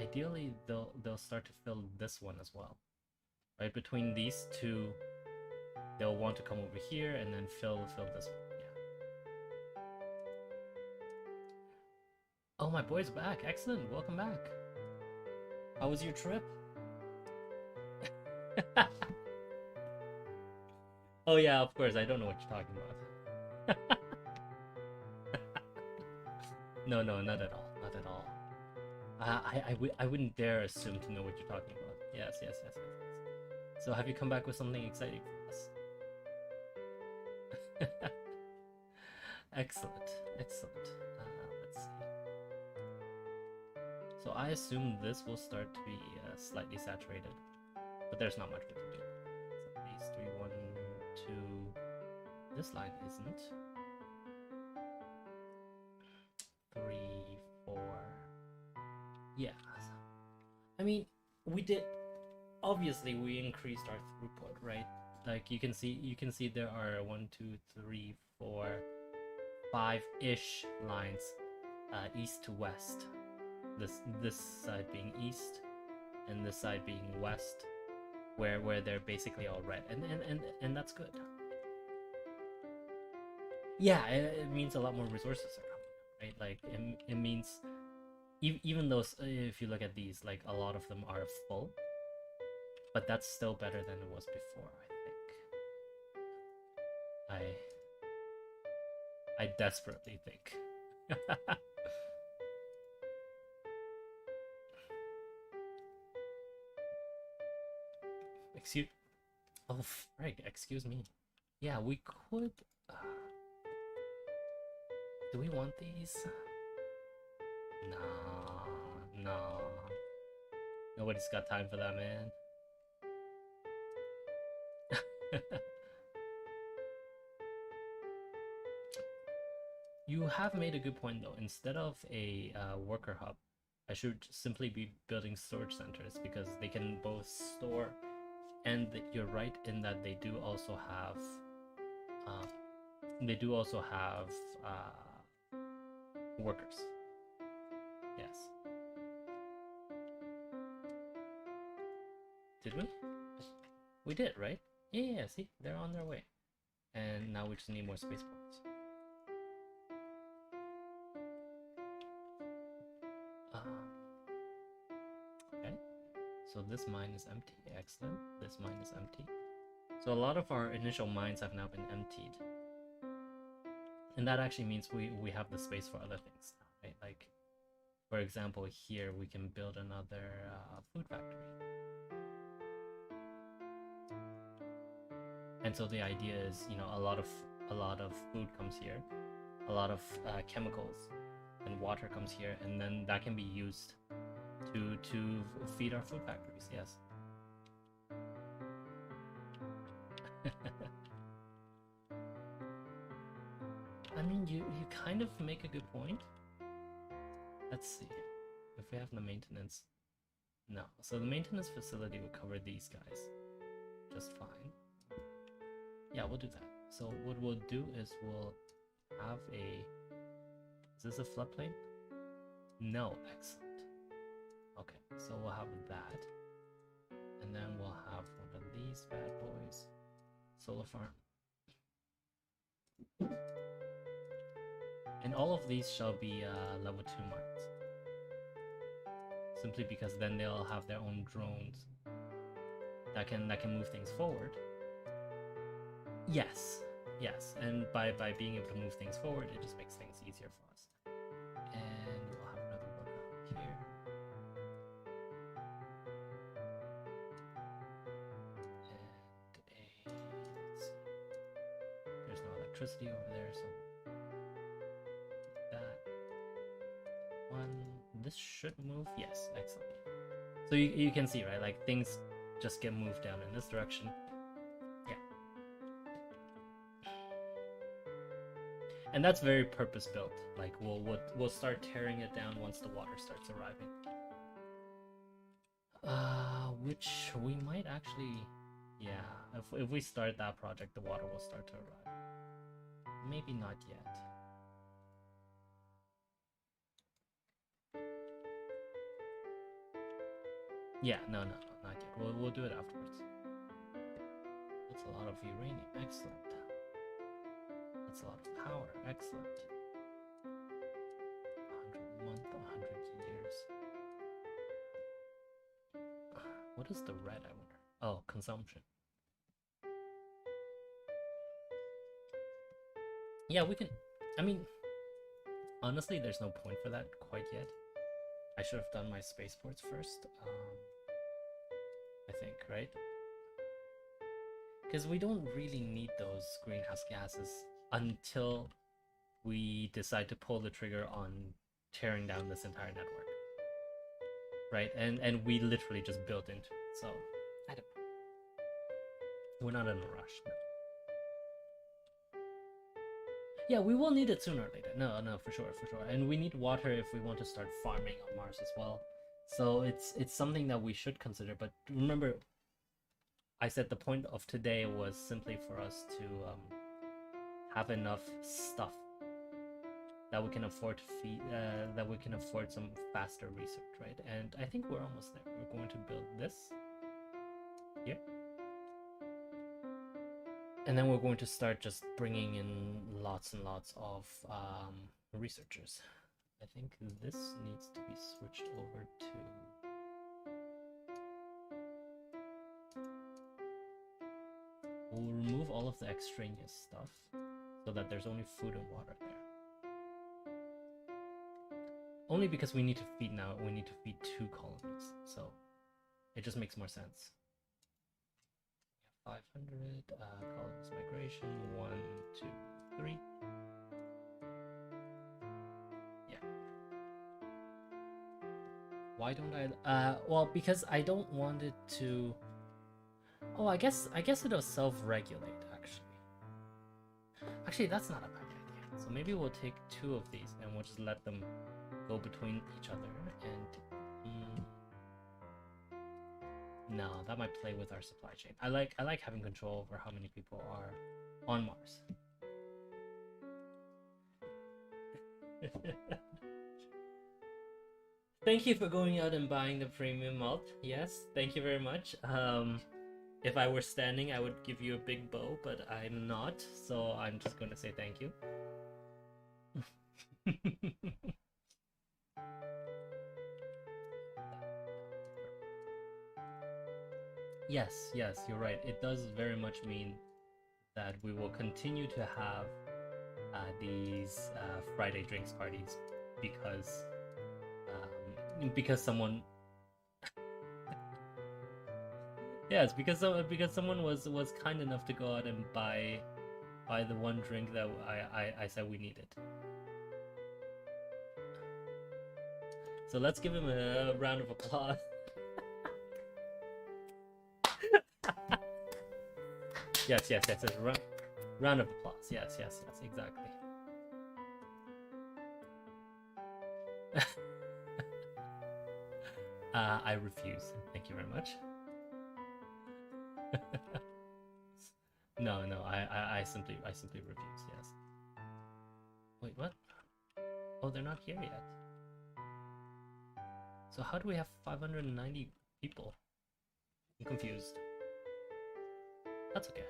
Ideally, they'll start to fill this one as well, right? Between these 2, they'll want to come over here and then fill this one. Yeah. Oh, my boy's back. Excellent. Welcome back. How was your trip? Oh yeah, of course. I don't know what you're talking about. No, not at all. Not at all. I wouldn't dare assume to know what you're talking about. Yes. So have you come back with something exciting for us? Excellent. Let's see. So I assume this will start to be slightly saturated, but there's not much we can do. So these 3, 1, 2. This line isn't. 3, 4. Yeah. I mean, we did. Obviously, we increased our throughput, right? Like you can see there are 1, 2, 3, 4, 5-ish lines, east to west. This side being east, and this side being west, where they're basically all red, and that's good. Yeah, it means a lot more resources are coming, right? Like it means even though if you look at these, like a lot of them are full, but that's still better than it was before, I think. I desperately think. Oh, frig, excuse me. Yeah, we could. Do we want these? No. Nobody's got time for that, man. You have made a good point though. Instead of a worker hub, I should simply be building storage centers, because they can both store And you're right in that they do also have workers. Yes. Did we? We did, right? Yeah, see? They're on their way. And now we just need more spaceports. Okay. So this mine is empty. Excellent. This mine is empty. So a lot of our initial mines have now been emptied. And that actually means we have the space for other things now, right? Like, for example, here we can build another food factory. And so the idea is, you know, a lot of food comes here, a lot of chemicals and water comes here, and then that can be used to feed our food factories. Yes. I mean, you kind of make a good point. Let's see if we have the maintenance. No, so the maintenance facility will cover these guys just fine. Yeah, we'll do that. So what we'll do is we'll have a... Is this a floodplain? No, excellent. Okay, so we'll have that. And then we'll have one of these bad boys. Solar farm. And all of these shall be level 2 mines. Simply because then they'll have their own drones that can move things forward. Yes, and by being able to move things forward, it just makes things easier for us. And we'll have another worker here. And let's see. There's no electricity over there, so that one. This should move. Yes, excellent. So you can see, right? Like things just get moved down in this direction. And that's very purpose built. Like we'll start tearing it down once the water starts arriving. Which we might actually, yeah. If we start that project, the water will start to arrive. Maybe not yet. Yeah, no, not yet. We'll do it afterwards. That's a lot of uranium. Excellent. That's a lot of power. Excellent. 100 month, 100 years. What is the red, I wonder? Oh, consumption. Yeah, we can... I mean, honestly, there's no point for that quite yet. I should have done my spaceports first. I think, right? Because we don't really need those greenhouse gases until we decide to pull the trigger on tearing down this entire network, right? And we literally just built into it, so I don't know. We're not in a rush. No. Yeah, we will need it sooner or later. No, for sure. And we need water if we want to start farming on Mars as well. So it's something that we should consider. But remember, I said the point of today was simply for us to have enough stuff that we can afford to feed, that we can afford some faster research, right? And I think we're almost there. We're going to build this here. And then we're going to start just bringing in lots and lots of researchers. I think this needs to be switched over to... We'll remove all of the extraneous stuff so that there's only food and water there. Only because we need to feed now, we need to feed 2 colonies, so it just makes more sense. 500, colonies migration, 1, 2, 3. Yeah. Why don't I, well, because I don't want it to... Oh, I guess it'll self-regulate, actually. Actually, that's not a bad idea. So maybe we'll take 2 of these and we'll just let them go between each other and... No, that might play with our supply chain. I like having control over how many people are on Mars. Thank you for going out and buying the premium malt. Yes, thank you very much. If I were standing, I would give you a big bow, but I'm not, so I'm just going to say thank you. Yes, you're right. It does very much mean that we will continue to have these Friday drinks parties because someone yes, because someone was kind enough to go out and buy the one drink that I said we needed. So let's give him a round of applause. Yes. Round of applause. Yes, exactly. I refuse. Thank you very much. No, I simply refuse. Yes. Wait, what? Oh, they're not here yet. So how do we have 590 people? I'm confused. That's okay.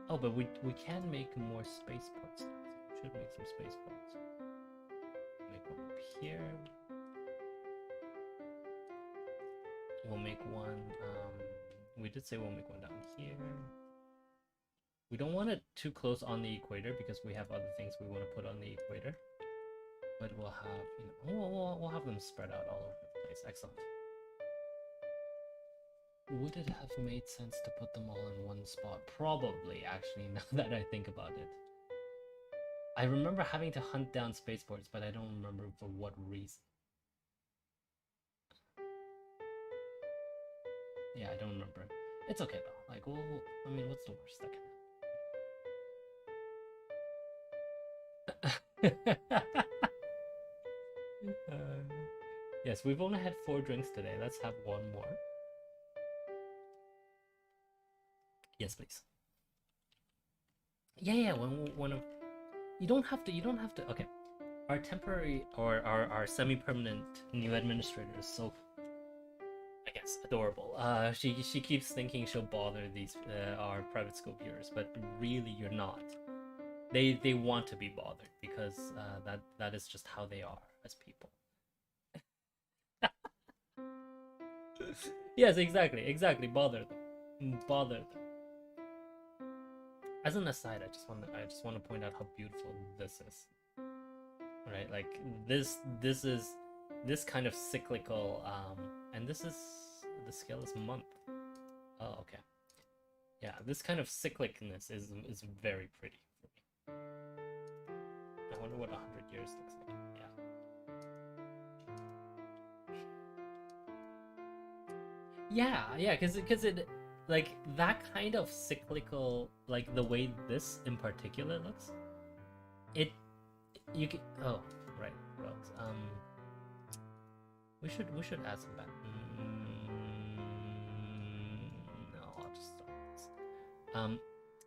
Oh, but we can make more spaceports now. So we should make some spaceports. Make one up here. We'll make one. We did say we'll make one down here. We don't want it too close on the equator because we have other things we want to put on the equator. But we'll have, you know, we'll have them spread out all over the place. Excellent. Would it have made sense to put them all in one spot? Probably, actually, now that I think about it. I remember having to hunt down spaceports, but I don't remember for what reason. Yeah, I don't remember. It's okay though. Like, well, I mean, what's the worst that can happen? Yes, we've only had 4 drinks today. Let's have one more. Yes, please. Yeah. One of you don't have to. Okay, our temporary or our semi-permanent new administrator is so, I guess, adorable. She keeps thinking she'll bother these our private school viewers, but really you're not. They want to be bothered because that is just how they are as people. Yes, exactly. Bother them. As an aside, I just want to point out how beautiful this is. Right, like this is this kind of cyclical, and this is the scale is month. Oh, okay. Yeah, this kind of cyclicness is very pretty for me. I wonder what 100 years looks like. Yeah, because it like that kind of cyclical, like the way this in particular looks, it you can right roads. We should add some back. No, I'll just start this.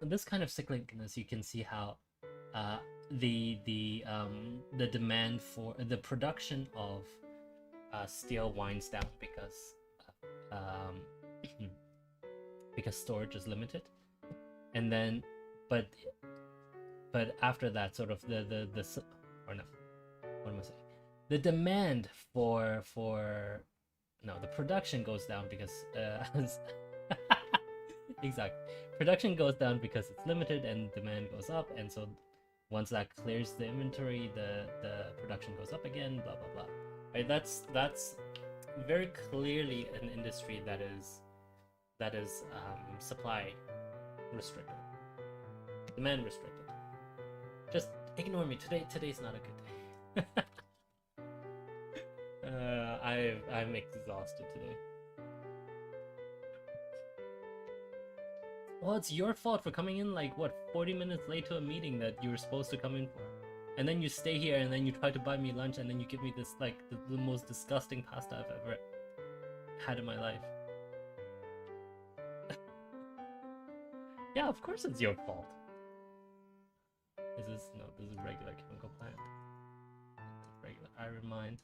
This kind of cyclicalness, you can see how the demand for the production of steel winds down because because storage is limited, and then but after that, sort of the or no, what am I saying? The demand for no, the production goes down because exactly, production goes down because it's limited, and demand goes up, and so once that clears the inventory, the production goes up again, blah blah blah. Right? That's very clearly an industry that is supply restricted, demand restricted. Just ignore me. Today's not a good day. I'm exhausted today. Well, it's your fault for coming in like what 40 minutes late to a meeting that you were supposed to come in for, and then you stay here and then you try to buy me lunch and then you give me this like the most disgusting pasta I've ever. had in my life. Yeah, of course it's your fault. Is this no? This is regular chemical plant. Regular iron mine.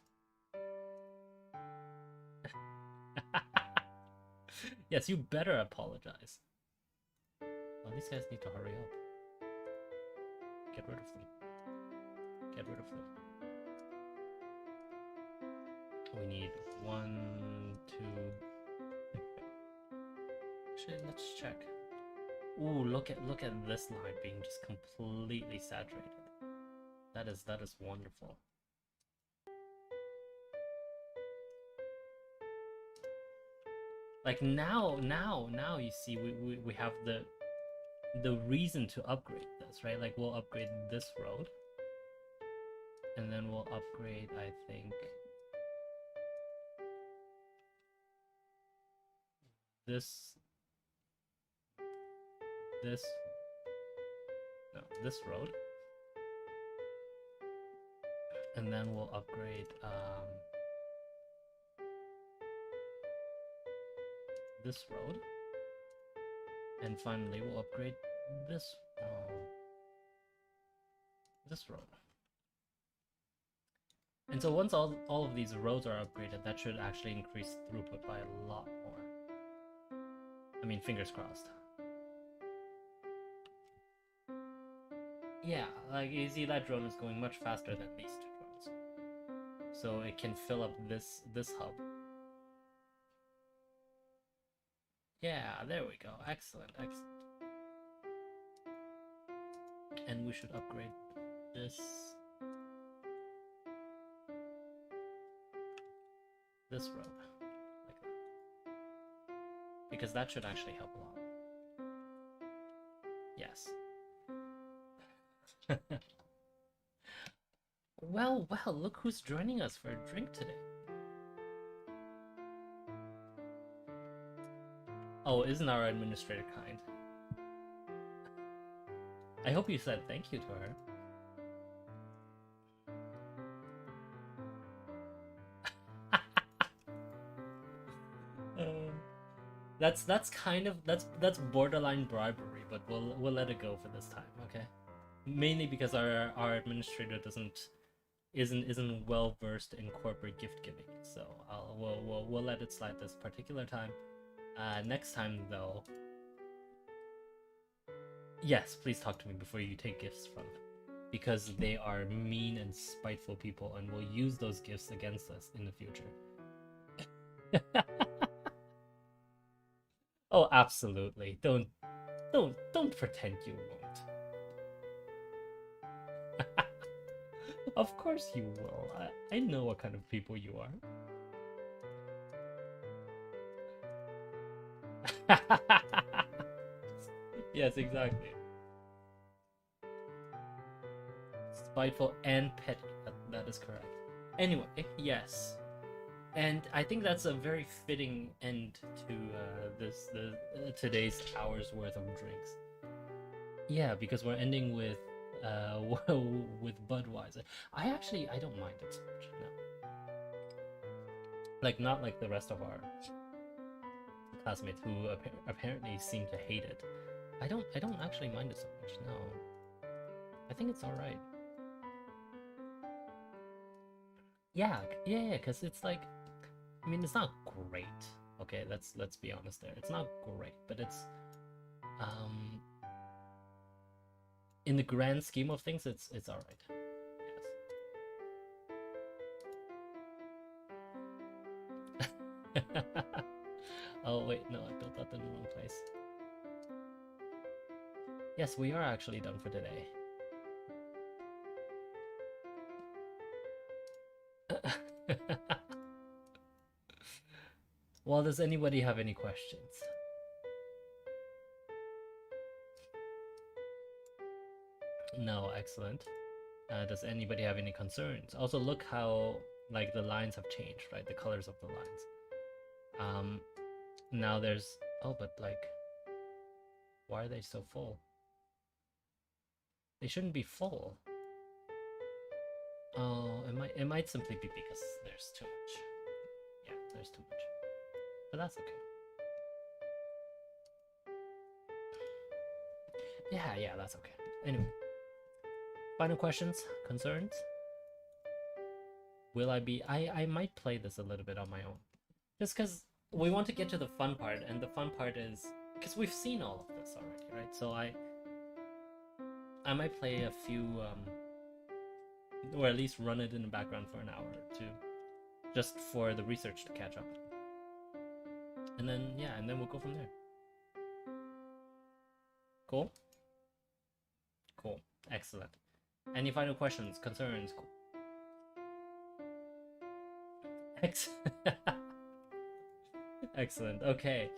Yes, you better apologize. Well, these guys need to hurry up. Get rid of them. Get rid of them. We need 1, 2. Actually, let's check. Ooh, look at this line being just completely saturated. That is wonderful. Like now you see we have the reason to upgrade this, right? Like we'll upgrade this road, and then we'll upgrade, I think, this road, and then we'll upgrade this road, and finally we'll upgrade this road. And so once all of these roads are upgraded, that should actually increase throughput by a lot more. I mean, fingers crossed. Yeah, like you see that drone is going much faster than these two drones. So it can fill up this hub. Yeah, there we go. Excellent, excellent. And we should upgrade this road, like that, because that should actually help a lot. Yes. Well, look who's joining us for a drink today. Oh, isn't our administrator kind? I hope you said thank you to her. That's kind of that's borderline bribery, but we'll let it go for this time, okay? Mainly because our administrator isn't well versed in corporate gift giving, so we'll let it slide this particular time. Next time though, yes, please talk to me before you take gifts from them, because they are mean and spiteful people and will use those gifts against us in the future. Oh, absolutely. Don't pretend you won't. Of course you will. I know what kind of people you are. Yes, exactly. Spiteful and petty. That is correct. Anyway, yes. And I think that's a very fitting end to today's hour's worth of drinks. Yeah, because we're ending with with Budweiser. I don't mind it so much. No, like not like the rest of our classmates who apparently seem to hate it. I don't actually mind it so much. No, I think it's all right. Yeah, because it's like, I mean, it's not great. Okay, let's be honest there. It's not great, but it's in the grand scheme of things, it's all right. Yes. Oh wait, no, I built that in the wrong place. Yes, we are actually done for today. Well, does anybody have any questions? No, excellent. Does anybody have any concerns? Also, look how like the lines have changed, right? The colors of the lines. Now there's, oh, but like, why are they so full? They shouldn't be full. Oh, it might simply be because there's too much. Yeah, there's too much. but that's okay. Yeah, that's okay. Anyway, final questions, concerns? Will I be... I might play this a little bit on my own. Just because we want to get to the fun part, and the fun part is... Because we've seen all of this already, right? So I might play a few... or at least run it in the background for an hour or two. Just for the research to catch up. And then, yeah, and then we'll go from there. Cool? Cool. Excellent. Any final questions, concerns? Cool. Excellent. Okay.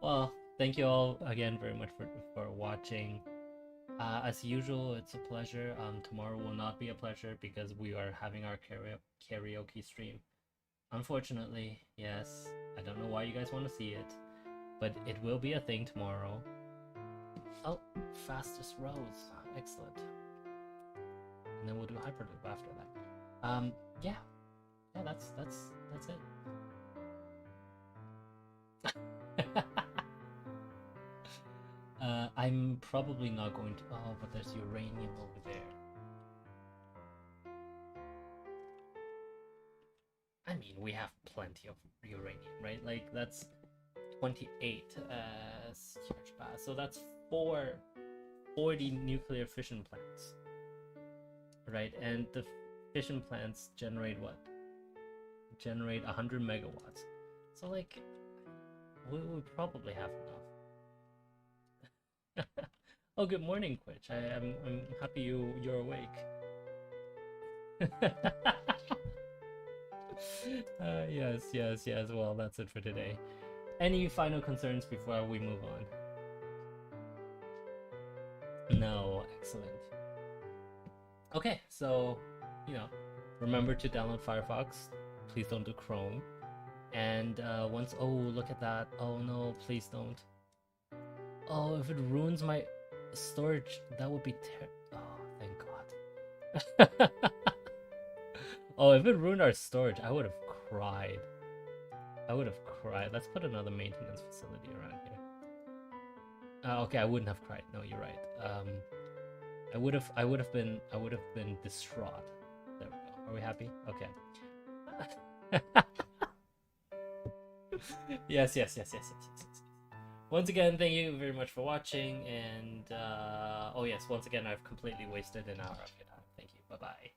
Well, thank you all again very much for watching. As usual, it's a pleasure. Tomorrow will not be a pleasure because we are having our karaoke stream. Unfortunately, yes. I don't know why you guys want to see it, but it will be a thing tomorrow. Oh, fastest rose. Excellent. And then we'll do Hyperloop after that. Yeah, that's it. I'm probably not going to... Oh, but there's uranium over there. I mean, we have plenty of uranium, right? Like, that's 28 so that's 40 nuclear fission plants, right? And the fission plants generate what? Generate 100 megawatts. So, like, we probably have enough. Oh, good morning, Quitch. I'm happy you're awake. Yes. Well, that's it for today. Any final concerns before we move on? No, excellent. Okay, so, remember to download Firefox. Please don't do Chrome. And once... Oh, look at that. Oh no, please don't. Oh, if it ruins my storage, that would be oh, thank God. Oh, if it ruined our storage, I would have cried. Let's put another maintenance facility around here. Okay, I wouldn't have cried. No, you're right. I would have been distraught. There we go. Are we happy? Okay. Yes. Once again, thank you very much for watching, and oh yes, once again, I've completely wasted an hour of your time. Thank you. Bye bye.